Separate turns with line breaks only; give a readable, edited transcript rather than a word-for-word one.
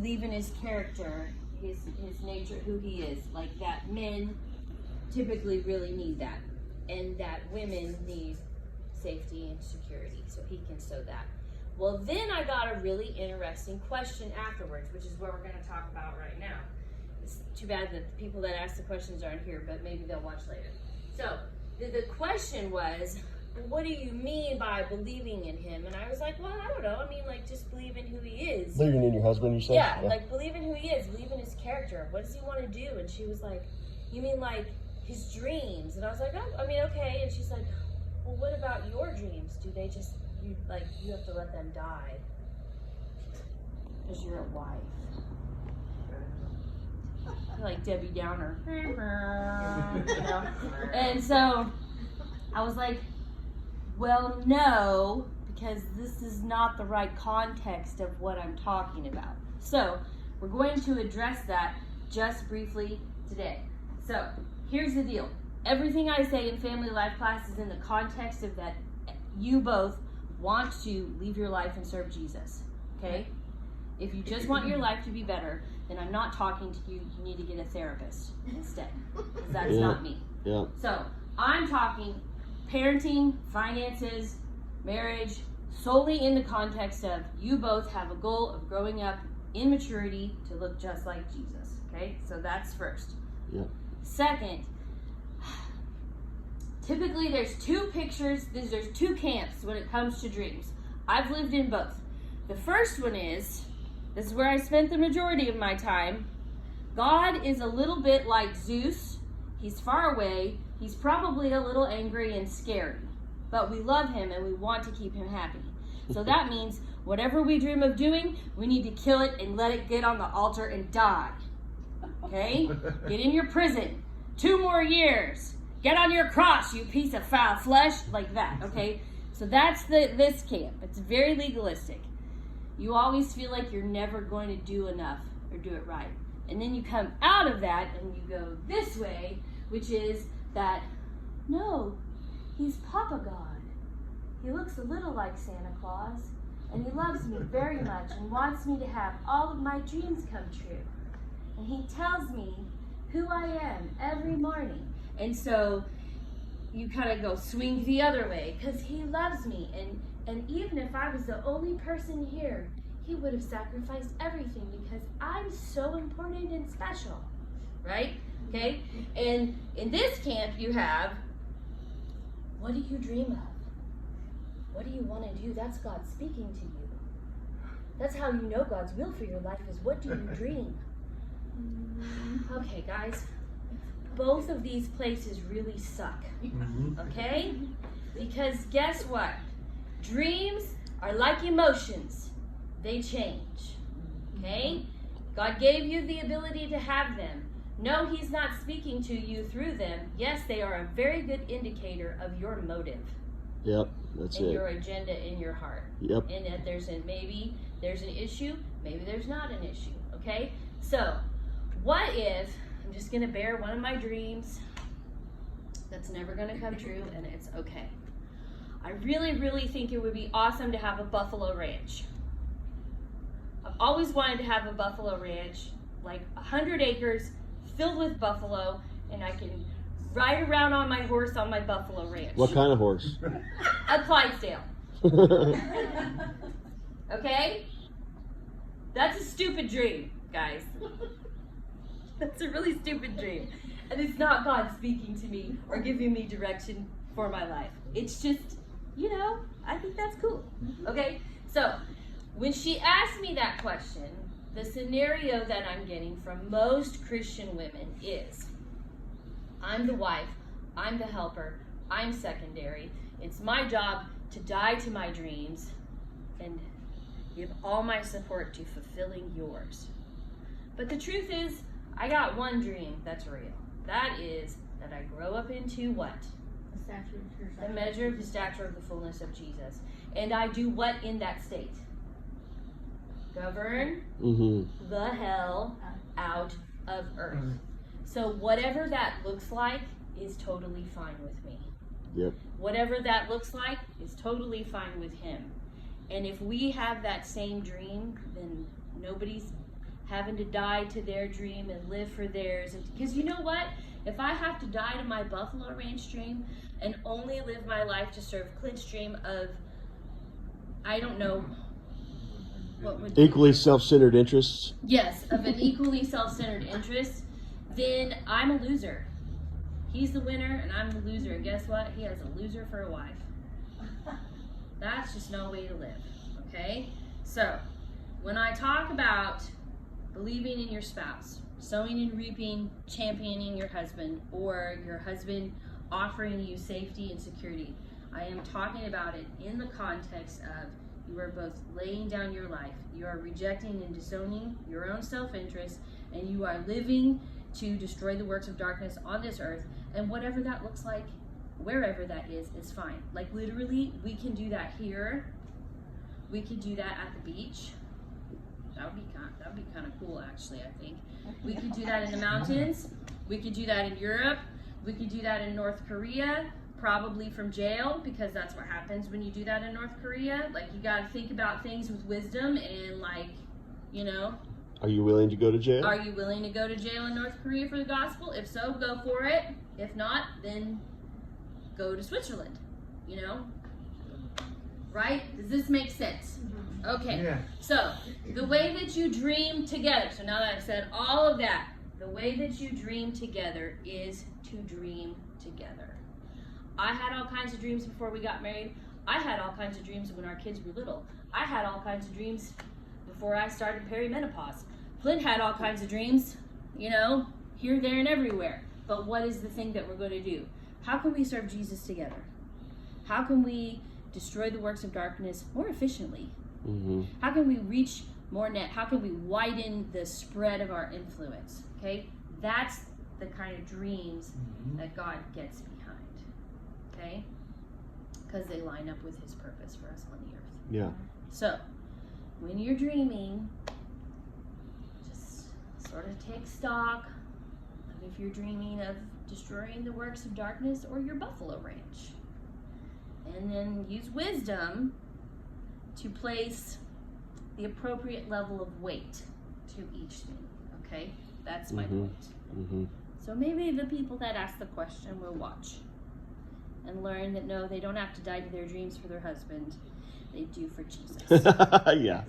believe in his character, his nature, who he is. Like that men typically really need that. And that women need safety and security. So he can sow that. Well, then I got a really interesting question afterwards, which is what we're going to talk about right now. It's too bad that the people that ask the questions aren't here, but maybe they'll watch later. So the question was, what do you mean by believing in him? And I was like, well, I don't know. I mean, like, just believe in who he is.
Believing in your husband, you said?
Yeah, like, believe in who he is. Believe in his character. What does he want to do? And she was like, you mean, like, his dreams? And I was like, oh, I mean, okay. And she's like, well, what about your dreams? Do they just, you have to let them die? Because you're a wife. Like Debbie Downer. You know? And so I was like, well, no, because this is not the right context of what I'm talking about. So we're going to address that just briefly today. So here's the deal. Everything I say in family life class is in the context of that you both want to leave your life and serve Jesus, okay? If you just want your life to be better, then I'm not talking to you. You need to get a therapist instead, because that's not me.
Yeah.
So I'm talking parenting, finances, marriage, solely in the context of you both have a goal of growing up in maturity to look just like Jesus, okay? So that's first.
Yeah.
Second, typically there's two pictures, there's two camps when it comes to dreams. I've lived in both. The first one is, this is where I spent the majority of my time. God is a little bit like Zeus. He's far away. He's probably a little angry and scary. But we love him and we want to keep him happy. So that means whatever we dream of doing, we need to kill it and let it get on the altar and die. Okay? Get in your prison. 2 more years. Get on your cross, you piece of foul flesh. Like that, okay? So that's this camp. It's very legalistic. You always feel like you're never going to do enough or do it right. And then you come out of that and you go this way, which is that, no, he's Papa God. He looks a little like Santa Claus, and he loves me very much and wants me to have all of my dreams come true. And he tells me who I am every morning. And so you kind of go swing the other way because he loves me. And even if I was the only person here, he would have sacrificed everything because I'm so important and special, right? Okay? And in this camp you have, what do you dream of? What do you want to do? That's God speaking to you. That's how you know God's will for your life is, what do you dream? Okay, guys. Both of these places really suck, okay? Because guess what? Dreams are like emotions. They change, okay? God gave you the ability to have them. No, he's not speaking to you through them. Yes, they are a very good indicator of your motive.
Yep, that's it.
And your agenda in your heart.
Yep.
And that maybe there's an issue, maybe there's not an issue, okay? So, what if I'm just going to bear one of my dreams that's never going to come true, and it's okay. I really, really think it would be awesome to have a buffalo ranch. I've always wanted to have a buffalo ranch, like 100 acres filled with buffalo, and I can ride around on my horse on my buffalo ranch.
What kind of horse?
A Clydesdale. Okay? That's a stupid dream, guys. That's a really stupid dream. And it's not God speaking to me or giving me direction for my life. It's just, I think that's cool. Okay? So, when she asked me that question, the scenario that I'm getting from most Christian women is, I'm the wife, I'm the helper, I'm secondary. It's my job to die to my dreams and give all my support to fulfilling yours. But the truth is, I got one dream that's real. That is that I grow up into what? The measure of the stature of the fullness of Jesus. And I do what in that state? Govern the hell out of earth. So whatever that looks like is totally fine with me.
Yep.
Whatever that looks like is totally fine with him. And if we have that same dream, then nobody's having to die to their dream and live for theirs. Because you know what? If I have to die to my Buffalo Ranch dream and only live my life to serve Clint's dream of, I don't know, what would
Equally self-centered interests.
Yes, of an equally self-centered interest, then I'm a loser. He's the winner and I'm the loser. And guess what? He has a loser for a wife. That's just no way to live, okay? So, when I talk about believing in your spouse, sowing and reaping, championing your husband, or your husband offering you safety and security, I am talking about it in the context of you are both laying down your life, you are rejecting and disowning your own self-interest, and you are living to destroy the works of darkness on this earth, and whatever that looks like, wherever that is, it's fine. Like literally, we can do that here. We could do that at the beach. That would be kind of cool, actually. I think we could do that in the mountains. We could do that in Europe. We could do that in North Korea, probably from jail, because that's what happens when you do that in North Korea. Like, you got to think about things with wisdom and, like, you know.
Are you willing to go to jail?
Are you willing to go to jail in North Korea for the gospel? If so, go for it. If not, then go to Switzerland, you know? Right? Does this make sense? Okay.
Yeah.
So, the way that you dream together. So now that I've said all of that, the way that you dream together is to dream together. I had all kinds of dreams before we got married. I had all kinds of dreams when our kids were little. I had all kinds of dreams before I started perimenopause. Flint had all kinds of dreams, you know, here, there, and everywhere. But what is the thing that we're going to do? How can we serve Jesus together? How can we destroy the works of darkness more efficiently?
Mm-hmm.
How can we reach more net? How can we widen the spread of our influence? Okay, that's the kind of dreams that God gets behind. Okay, because they line up with His purpose for us on the earth.
Yeah.
So, when you're dreaming, just sort of take stock of if you're dreaming of destroying the works of darkness or your Buffalo Ranch. And then use wisdom to place the appropriate level of weight to each thing. Okay? That's my point.
Mm-hmm.
So maybe the people that ask the question will watch and learn that no, they don't have to die to their dreams for their husband. They do for Jesus.
Yeah.